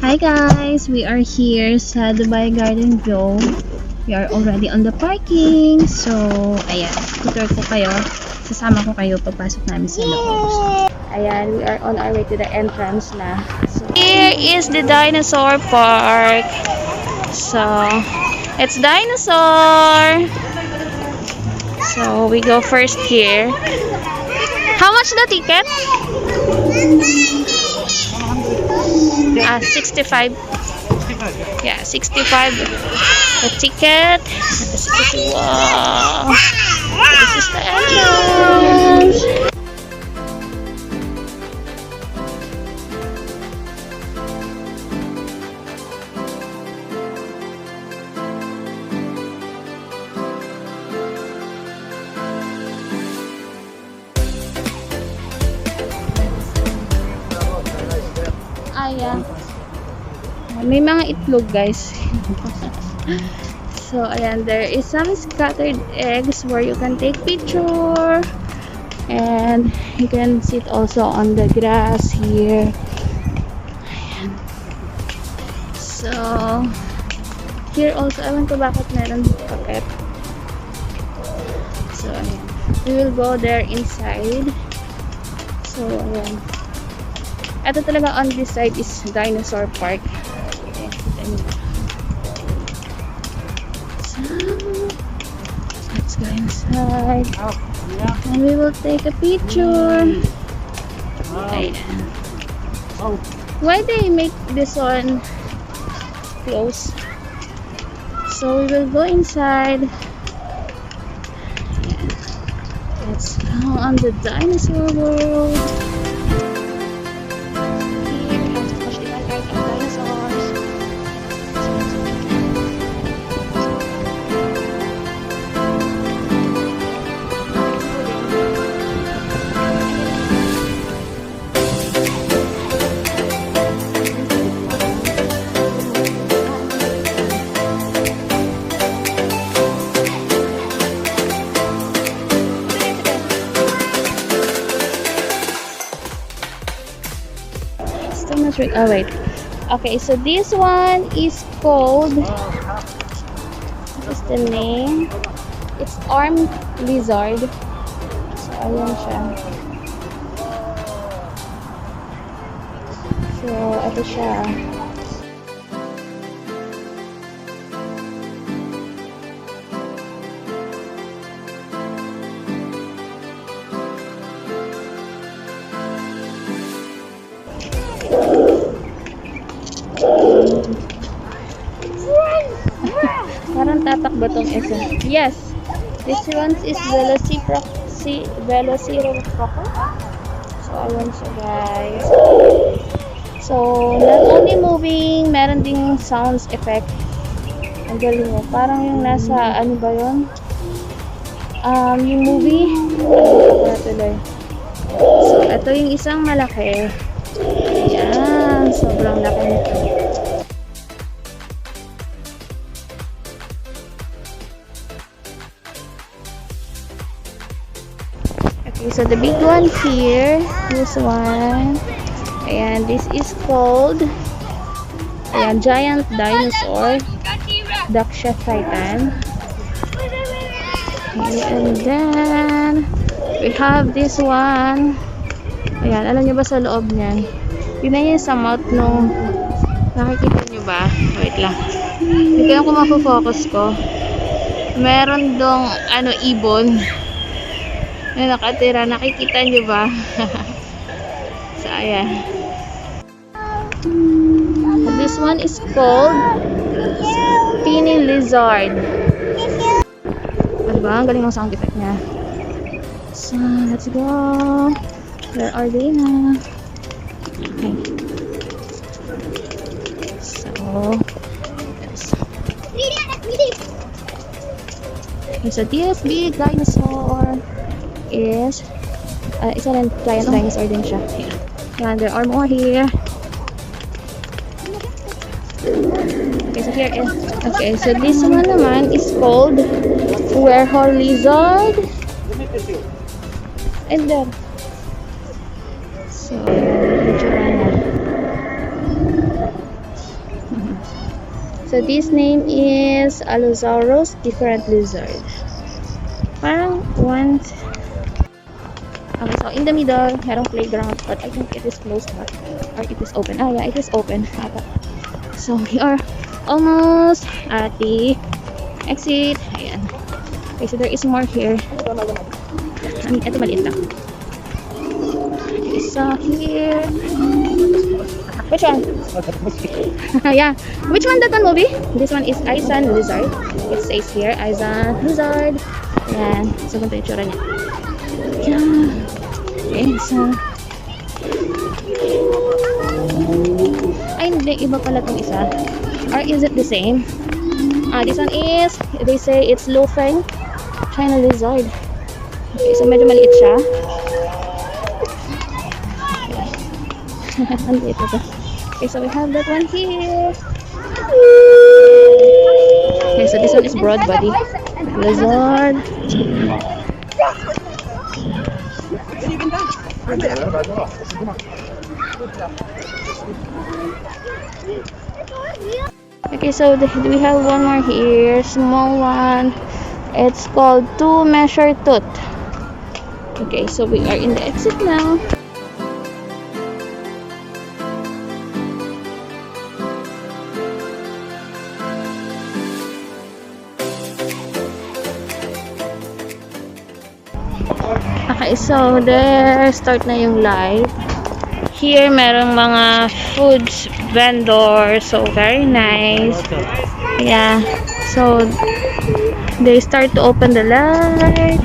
Hi guys! We are here sa Dubai Gardenglow. We are already on the parking. So, ayan. Tutor ko kayo. Sasama ko kayo pagpasok namin sa loob. Ayan, we are on our way to the entrance na. So, here is the Dinosaurpark. So, it's dinosaur! So, we go first here. How much the ticket? 65. Yeah, 65 the ticket. Wow, this is the entrance. Ayan. May mga itlog guys. So ayan, there is some scattered eggs where you can take picture, and you can sit also on the grass here. Ayan. So here also, ewan ko bakit meron packet. So ayan, we will go there inside. So ayan, ito talaga on this side is Dinosaurpark. So, let's go inside. And we will take a picture. Why they make this one close? So we will go inside. Let's go on the dinosaur world. Oh wait, okay, so this one is called, what is the name? It's armed lizard. So ayan siya. So ito siya. Parang tatakbo tong isa. Yes, this one is Velociraptor. So ayan siya guys. So not only moving, meron ding sounds effect. Ang galing mo. Parang yung nasa ano ba yun? Yung movie. So ito yung isang malaki. Ayan, sobrang laki nito. Okay, so the big one here, this one, ayan, this is called, ayan, giant dinosaur, Daksha Titan. Okay, and then we have this one. Ayan, alam nyo ba sa loob niyan? Yun na yun sa mouth nung, nakikita nyo ba? Wait lang, hindi ko kung mapofocus ko. Meron dong ibon na nakatira, nakikita nyo ba? So ayan, this one is called Teeny Lizard. Diba? Ang galing ng sound effect niya. So let's go. Where are they na? Okay. So yes. So this big dinosaur is isa lang giant dinosaur din siya. And there are more here. Okay, so here is, okay, so this one naman is called werewolf lizard. And then so So this name is Allosaurus, different lizard. Parang one. Okay, so in the middle, merong playground, but I think it is closed na. Or it is open. Ah, yeah, it is open. So we are almost at the exit. Ayan. Okay, so there is more here. Ito maliit lang. Okay, so here. Which one? Yeah. Which one that one, movie? This one is Isan Lizard. It says here, Isan Lizard. Ayan. So, ganito yung tsura niya. Yeah. Okay, so. Ay, hindi. Iba pala itong isa. Or is it the same? This one is, they say it's Lufeng China Lizard. Okay, so medyo maliit siya. Okay. Okay, so we have that one here. Okay, so this one is broad body lizard. Okay, so we have one more here, small one. It's called 2-measure tooth. Okay, so we are in the exit now. Okay, so there, start na yung live. Here, merong mga foods vendor. So, very nice. Yeah. So, they start to open the light.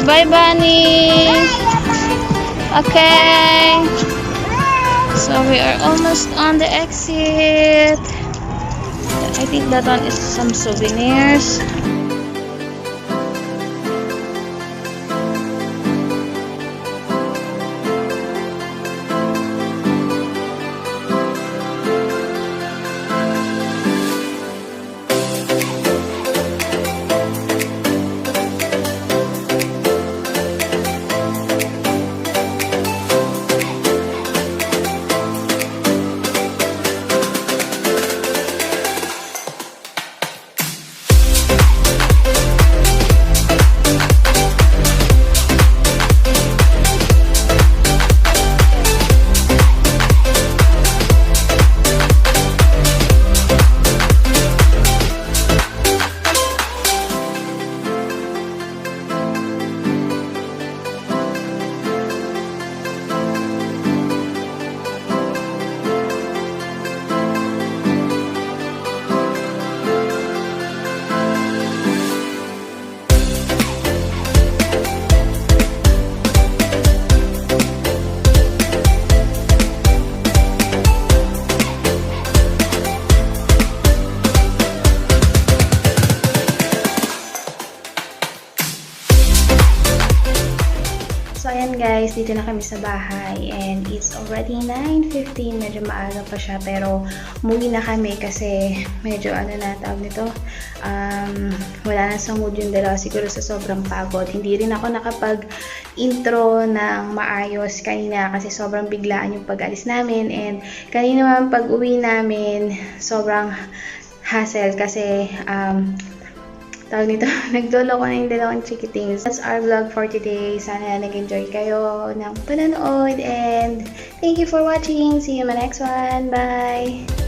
bye, Bunny. Okay. So we are almost on the exit. I think that one is some souvenirs. So, ayan guys, dito na kami sa bahay and it's already 9:15. Medyo maaga pa siya pero umuwi na kami kasi medyo tawag nito, wala na sa mood yung dalawa siguro sa sobrang pagod. Hindi rin ako nakapag-intro ng maayos kanina kasi sobrang biglaan yung pag-alis namin and kanina naman pag-uwi namin sobrang hassle kasi tawag nito, nagdolo ko na yung dalawang chikitings. That's our vlog for today. Sana nag-enjoy kayo ng panonood and thank you for watching. See you in my next one. Bye!